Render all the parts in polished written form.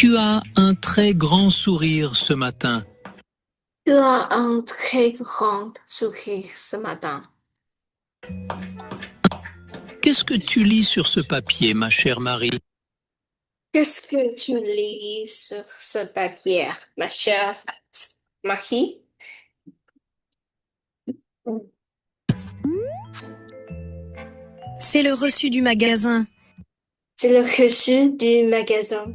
Tu as un très grand sourire ce matin. Tu as un très grand sourire ce matin. Qu'est-ce que tu lis sur ce papier, ma chère Marie? Qu'est-ce que tu lis sur ce papier, ma chère Marie? C'est le reçu du magasin. C'est le reçu du magasin.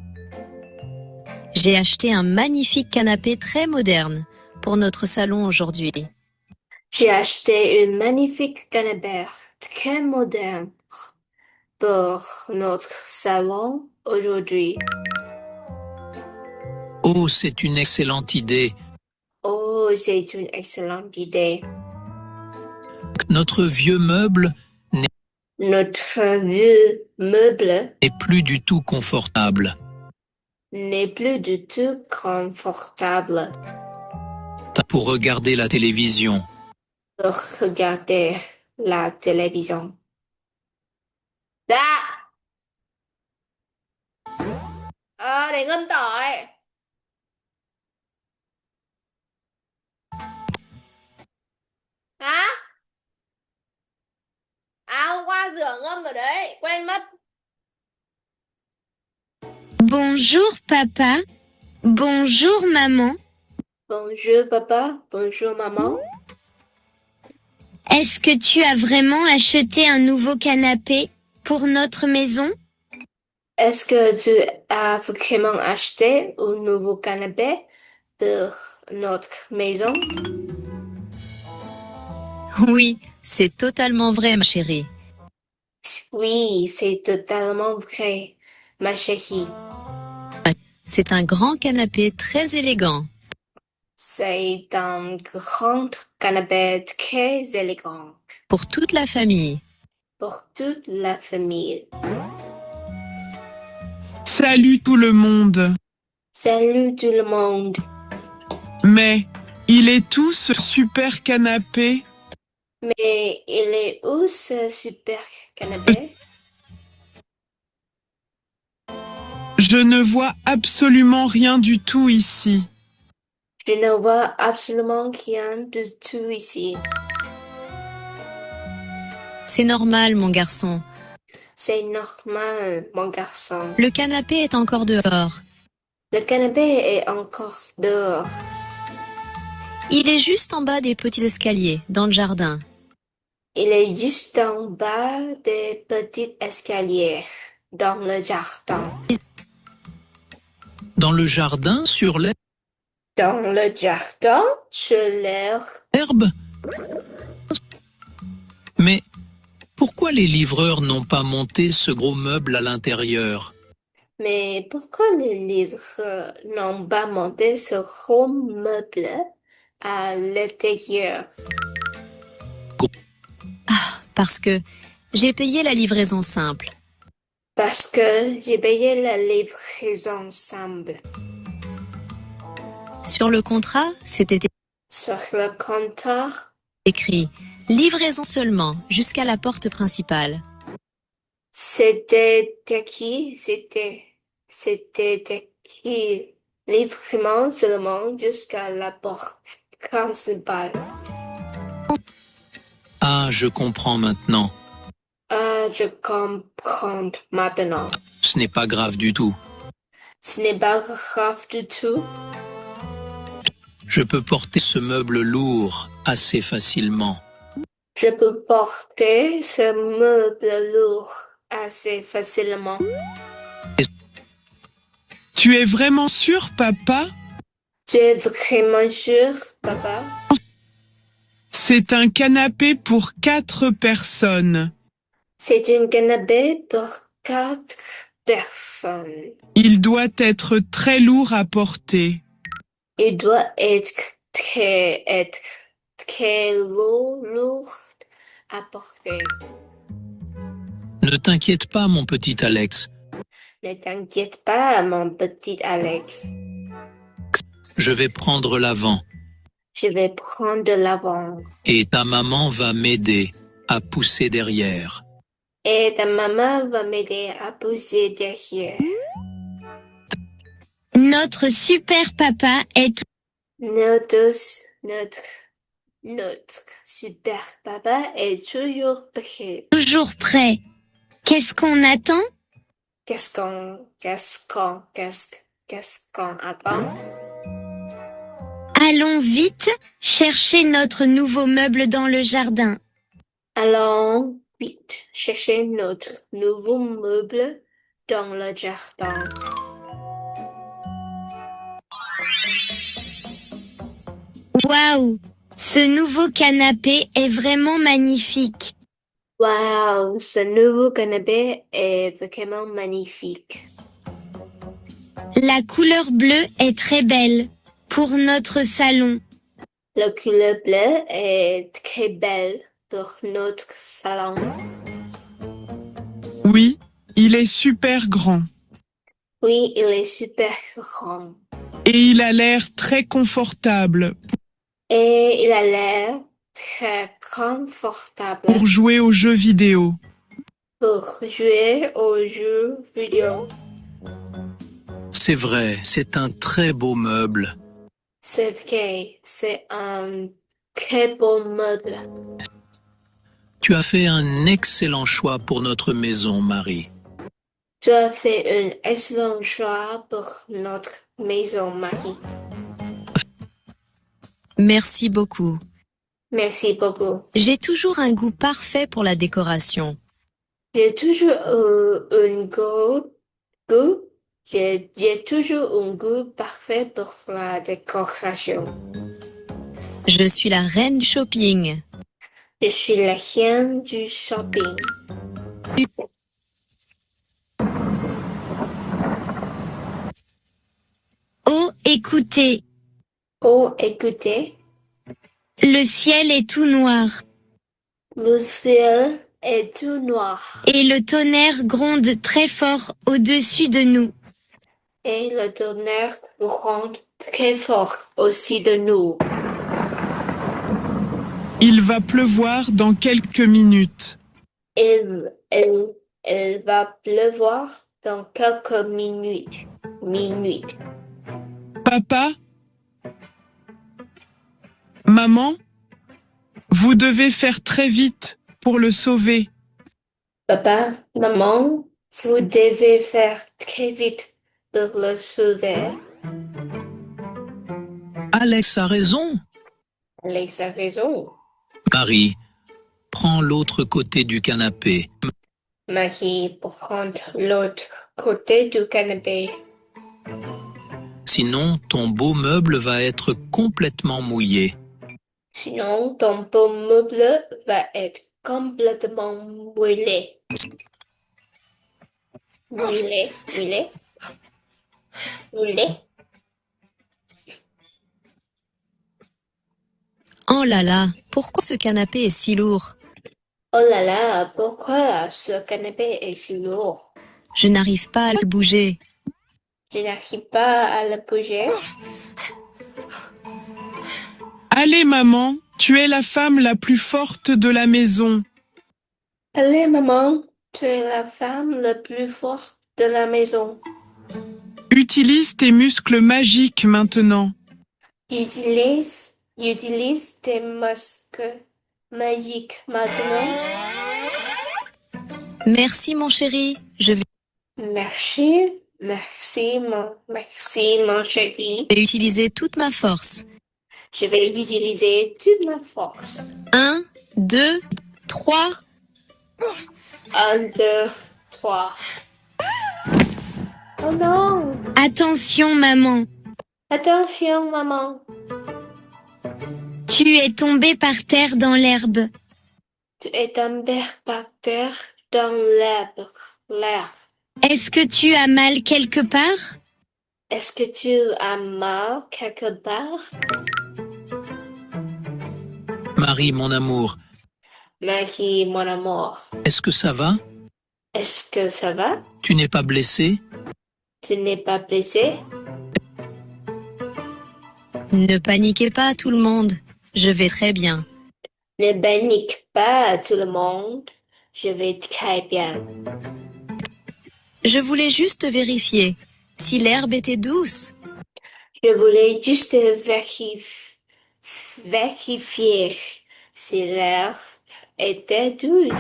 J'ai acheté un magnifique canapé très moderne pour notre salon aujourd'hui. J'ai acheté une magnifique canapé très moderne pour notre salon aujourd'hui. Oh, c'est une excellente idée. Oh, c'est une excellente idée. Notre vieux meuble Notre vieux meuble n'est plus du tout confortable. n'est plus du tout confortable Pour regarder la télévision. pour regarder la télévision. Dạ. Để ngâm tỏi. Hả? Hôm qua rửa ngâm ở đấy, quên mất. Bonjour papa. Bonjour maman. Bonjour papa, bonjour maman. Est-ce que tu as vraiment acheté un nouveau canapé pour notre maison? Est-ce que tu as vraiment acheté un nouveau canapé pour notre maison? Oui, c'est totalement vrai, ma chérie. Oui, c'est totalement vrai, ma chérie. C'est un grand canapé très élégant. C'est un grand canapé très élégant Pour toute la famille. pour toute la famille. Salut tout le monde. Salut tout le monde. Mais il est où ce super canapé? Mais il est où ce super canapé? Je ne vois absolument rien du tout ici. Je ne vois absolument rien du tout ici. C'est normal, mon garçon. C'est normal, mon garçon. Le canapé est encore dehors. Le canapé est encore dehors. Il est juste en bas des petits escaliers, dans le jardin. Il est juste en bas des petits escaliers dans le jardin. Dans le jardin, sur Dans le jardin, sur l'herbe. l'herbe. Mais pourquoi les livreurs n'ont pas monté ce gros meuble à l'intérieur? Mais pourquoi les livres n'ont pas monté ce gros meuble à l'intérieur? Parce que j'ai payé la livraison simple. Parce que j'ai payé la livraison simple. Sur le contrat, c'était Sur le compteur, écrit « Livraison seulement jusqu'à la porte principale ». c'était écrit livrement seulement jusqu'à la porte principale. Ah, je comprends maintenant. Ah, je comprends maintenant. Ce n'est pas grave du tout. Ce n'est pas grave du tout. Je peux porter ce meuble lourd assez facilement. Je peux porter ce meuble lourd assez facilement. Tu es vraiment sûr, papa? Tu es vraiment sûr, papa? C'est un canapé pour 4 personnes. C'est un canapé pour 4 personnes. Il doit être très lourd à porter. Il doit être très lourd à porter. Ne t'inquiète pas, mon petit Alex. Ne t'inquiète pas, mon petit Alex. Je vais prendre l'avant. Je vais prendre l'avant. Et ta maman va m'aider à pousser derrière. Et ta maman va m'aider à pousser derrière. Notre super papa est Notre super papa est toujours prêt. toujours prêt. Qu'est-ce qu'on attend? Qu'est-ce qu'on attend? Allons vite chercher notre nouveau meuble dans le jardin. Allons vite chercher notre nouveau meuble dans le jardin. Waouh! Ce nouveau canapé est vraiment magnifique. Wow, ce nouveau canapé est vraiment magnifique. La couleur bleue est très belle pour notre salon. La couleur bleue est très belle pour notre salon. Oui, il est super grand. Oui, il est super grand. Et il a l'air très confortable Et il a l'air très confortable pour jouer aux jeux vidéo. pour jouer aux jeux vidéo. C'est vrai, c'est un très beau meuble. C'est vrai, c'est un très beau meuble. Tu as fait un excellent choix pour notre maison, Marie. Tu as fait un excellent choix pour notre maison, Marie. Merci beaucoup. Merci beaucoup. J'ai toujours un goût parfait pour la décoration. J'ai toujours un goût. J'ai toujours un goût parfait pour la décoration. Je suis la reine du shopping. Je suis la reine du shopping. Oh, écoutez, Oh, écoutez, le ciel est tout noir le ciel est tout noir et le tonnerre gronde très fort au-dessus de nous. et le tonnerre gronde très fort au-dessus de nous. Il va pleuvoir dans quelques minutes. Il va pleuvoir dans quelques minutes. Papa? Maman? Vous devez faire très vite pour le sauver. Papa, maman, vous devez faire très vite pour le sauver. Alex a raison. Alex a raison. Marie, prends l'autre côté du canapé. Marie, prends l'autre côté du canapé. Sinon, ton beau meuble va être complètement mouillé. Sinon, ton beau meuble va être complètement mouillé. Mouillé. Oh là là, pourquoi ce canapé est si lourd? Oh là là, pourquoi ce canapé est si lourd? Je n'arrive pas à le bouger. Je n'arrive pas à le bouger. Allez, maman, tu es la femme la plus forte de la maison. Allez, maman, tu es la femme la plus forte de la maison. Utilise tes muscles magiques maintenant. Utilise tes muscles magiques maintenant. Merci mon chéri, je Merci, mon chéri. vais utiliser toute ma force. Je vais utiliser toute ma force. 1, 2, 3. 1, 2, 3. Oh non! Attention, maman, Attention, maman. tu es tombée par terre dans l'herbe. Tu es tombé par terre dans l'herbe. Est-ce que tu as mal quelque part? Est-ce que tu as mal quelque part? Marie, mon amour, Marie, mon amour. est-ce que ça va? Est-ce que ça va? Tu n'es pas blessé? Tu n'es pas blessé? Ne paniquez pas tout le monde, je vais très bien. Ne panique pas tout le monde. Je vais très bien. Je voulais juste vérifier si l'herbe était douce. Je voulais juste vérifier si l'air était douce.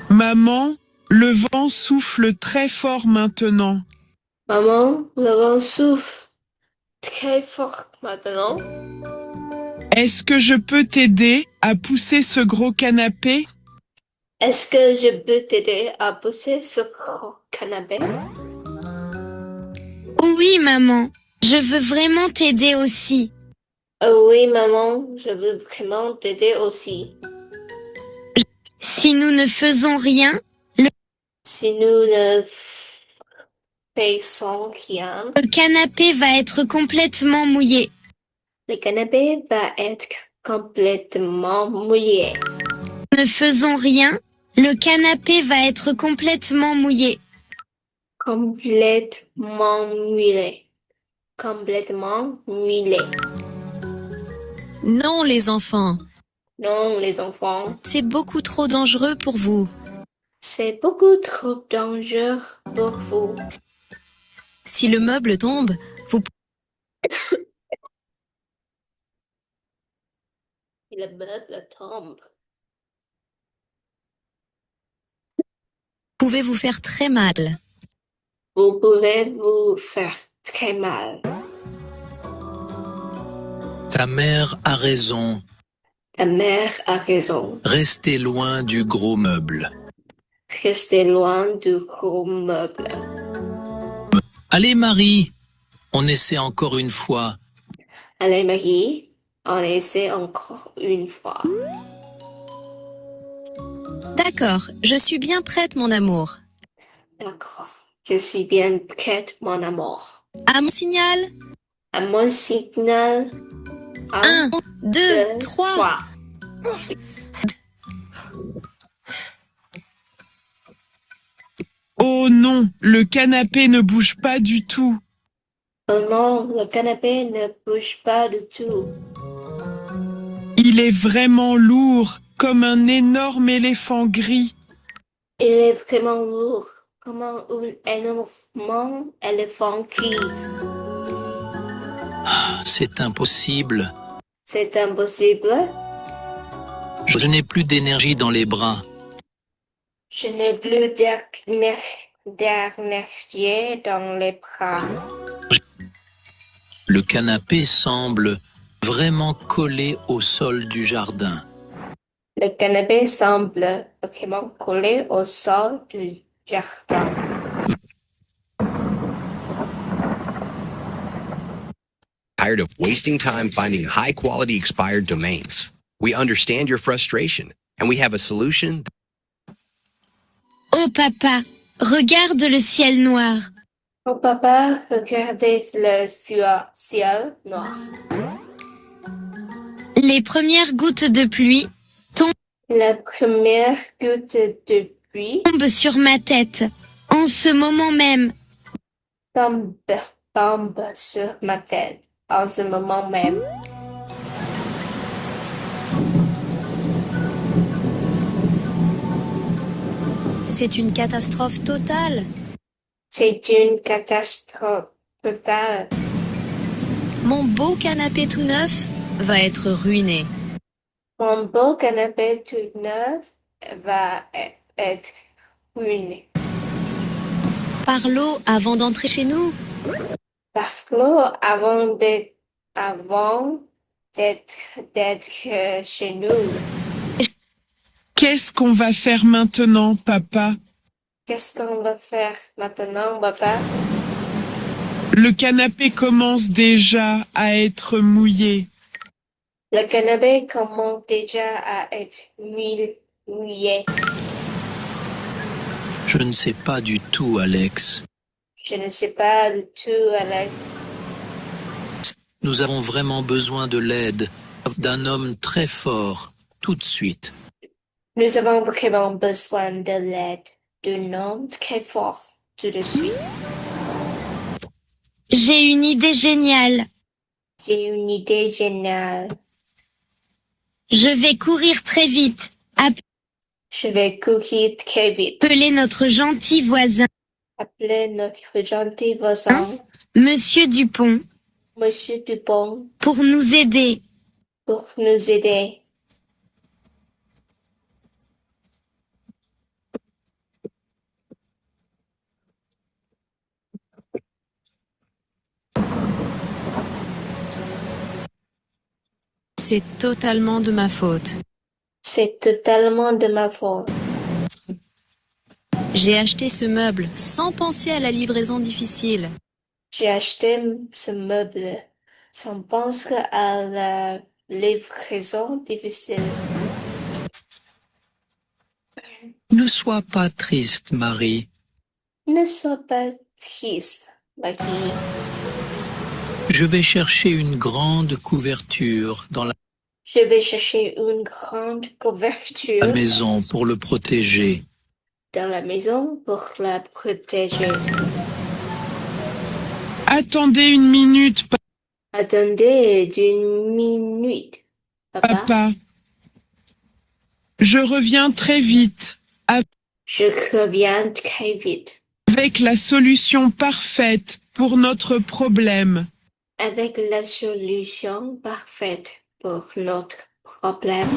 Maman, le vent souffle très fort maintenant. Maman, le vent souffle très fort maintenant. Est-ce que je peux t'aider à pousser ce gros canapé? Est-ce que je peux t'aider à pousser ce canapé? Oui, maman. Je veux vraiment t'aider aussi. Oui, maman, je veux vraiment t'aider aussi. Si nous ne faisons rien, Si nous ne faisons rien, le canapé va être complètement mouillé. le canapé va être complètement mouillé. Ne faisons rien, le canapé va être complètement mouillé. Complètement mouillé. Complètement mouillé. Non, les enfants, Non, les enfants, c'est beaucoup trop dangereux pour vous. c'est beaucoup trop dangereux pour vous. Si le meuble tombe, vous Le meuble tombe. pouvez vous faire très mal. Vous pouvez vous faire très mal. Ta mère a raison. Ta mère a raison. Restez loin du gros meuble. Restez loin du gros meuble. Allez Marie, on essaie encore une fois. Allez, Marie, on essaie encore une fois. D'accord, je suis bien prête, mon amour. D'accord. Je suis bien prête, mon amour. À mon signal, À mon signal. 1, 2, 3. 3. Oh non, le canapé ne bouge pas du tout. Oh non, le canapé ne bouge pas du tout. Il est vraiment lourd, comme un énorme éléphant gris. Il est vraiment lourd, comme un éléphant gris. C'est impossible. C'est impossible. Je n'ai plus d'énergie dans les bras. Je n'ai plus d'énergie dans les bras. Le canapé semble vraiment collé au sol du jardin. Le canapé semble vraiment collé au sol du jardin. Tired of wasting time finding high-quality expired domains? We understand your frustration, and we have a solution. Oh papa, regarde le ciel noir. Oh papa, regardez le ciel noir. Les premières gouttes de pluie La première goutte de pluie tombent sur ma tête. En ce moment même, tombe sur ma tête en ce moment même. C'est une catastrophe totale. C'est une catastrophe totale. Mon beau canapé tout neuf va être ruiné. Mon beau canapé tout neuf va être ruiné. Par l'eau avant d'entrer chez nous. Parce que avant d'être chez nous, Qu'est-ce qu'on va faire maintenant, papa? qu'est-ce qu'on va faire maintenant, papa? Le canapé commence déjà à être mouillé. Le canapé commence déjà à être mouillé. Je ne sais pas du tout, Alex. Je ne sais pas du tout, Alex. Nous avons vraiment besoin de l'aide d'un homme très fort, tout de suite. Nous avons vraiment besoin de l'aide d'un homme très fort tout de suite. j'ai une idée géniale. J'ai une idée géniale. Je vais courir très vite. Je vais courir très vite. Appeler notre gentil voisin, Appeler notre gentil voisin, Monsieur Dupont, Monsieur Dupont, pour nous aider. pour nous aider. C'est totalement de ma faute. C'est totalement de ma faute. J'ai acheté ce meuble sans penser à la livraison difficile. J'ai acheté ce meuble sans penser à la livraison difficile. Ne sois pas triste, Marie. Ne sois pas triste, Marie. Je vais chercher une grande couverture dans la Je vais chercher une grande couverture maison pour le protéger. dans la maison pour la protéger. Attendez une minute, Attendez d'une minute, papa. papa. Je reviens très vite, Je reviens très vite avec la solution parfaite pour notre problème. avec la solution parfaite pour notre problème.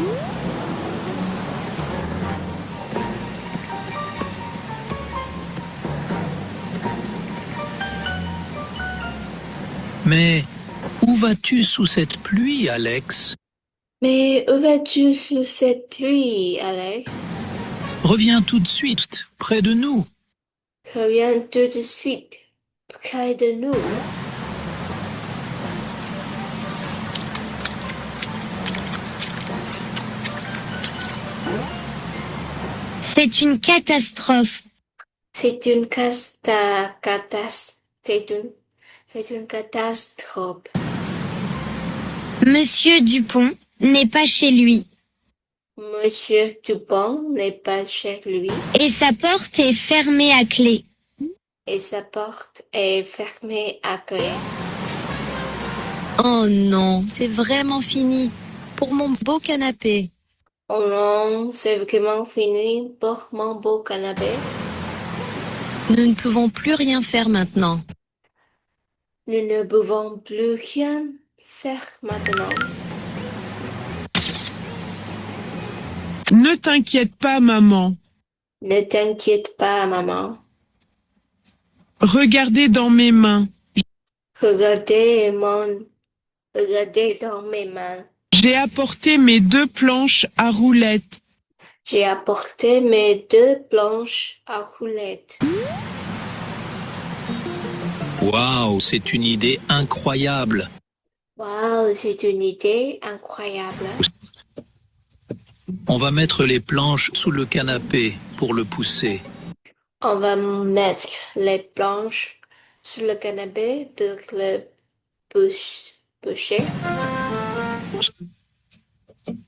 Mais où vas-tu sous cette pluie, Alex? Mais où vas-tu sous cette pluie, Alex? Reviens tout de suite, près de nous. Reviens tout de suite près de nous. C'est une catastrophe. C'est une c'est une catastrophe. Monsieur Dupont n'est pas chez lui. Monsieur Dupont n'est pas chez lui Et sa porte est fermée à clé. et sa porte est fermée à clé. Oh non, c'est vraiment fini. Pour mon beau canapé. Oh non, c'est vraiment fini pour mon beau canapé. Nous ne pouvons plus rien faire maintenant. Nous ne pouvons plus rien faire maintenant. Ne t'inquiète pas, maman. Ne t'inquiète pas, maman. Regardez dans mes mains. Regardez dans mes mains. J'ai apporté mes 2 planches à roulettes. J'ai apporté mes 2 planches à roulettes. Waouh, c'est une idée incroyable. Waouh, c'est une idée incroyable. On va mettre les planches sous le canapé pour le pousser. On va mettre les planches sur le canapé pour le pousser.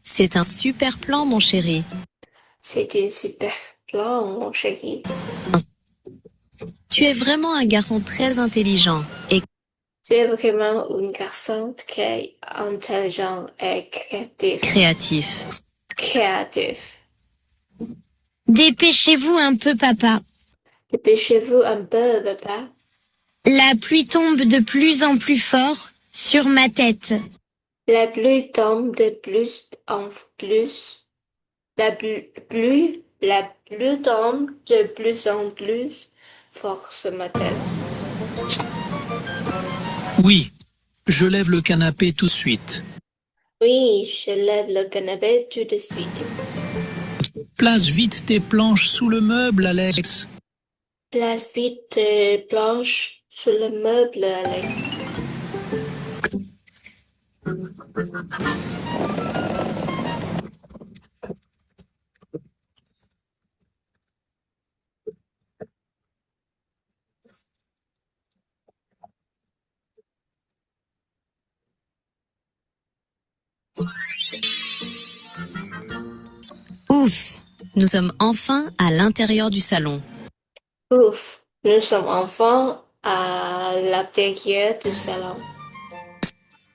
C'est un super plan, mon chéri. C'est un super plan, mon chéri. Tu es vraiment un garçon très intelligent et Tu es vraiment un garçon très intelligent et créatif. Créatif. Dépêchez-vous un peu, papa. Dépêchez-vous un peu, papa. La pluie tombe de plus en plus fort sur ma tête. La pluie tombe de plus en plus. La pluie tombe de plus en plus fort ce matin. Oui, je lève le canapé tout de suite. Oui, je lève le canapé tout de suite. Place vite tes planches sous le meuble, Alex. Place vite tes planches sur le meuble, Alex. ouf, nous sommes enfin à l'intérieur du salon. Ouf, nous sommes enfin à l'intérieur du salon.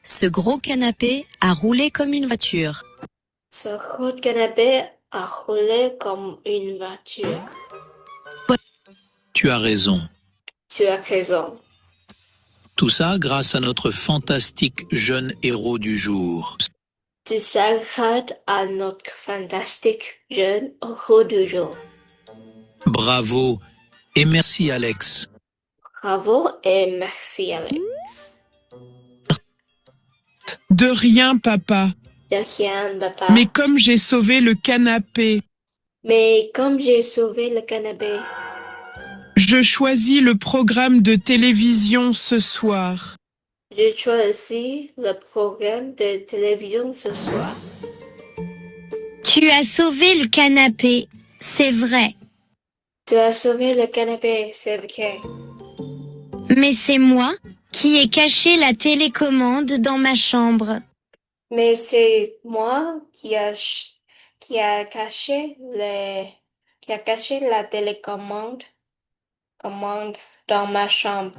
Ce gros canapé a roulé comme une voiture. Ce gros canapé a roulé comme une voiture. Tu as raison. Tu as raison. Tout ça grâce à notre fantastique jeune héros du jour. Tu s'arrêtes à notre fantastique jeune héros du jour. Bravo et merci Alex. Bravo et merci Alex. De rien, papa. De rien, papa. Mais comme j'ai sauvé le canapé, Mais comme j'ai sauvé le canapé, je choisis le programme de télévision ce soir. j'ai choisi le programme de télévision ce soir. Tu as sauvé le canapé, c'est vrai. Tu as sauvé le canapé, c'est vrai. Mais c'est moi qui ai caché la télécommande dans ma chambre. Mais c'est moi qui a caché la télécommande dans ma chambre.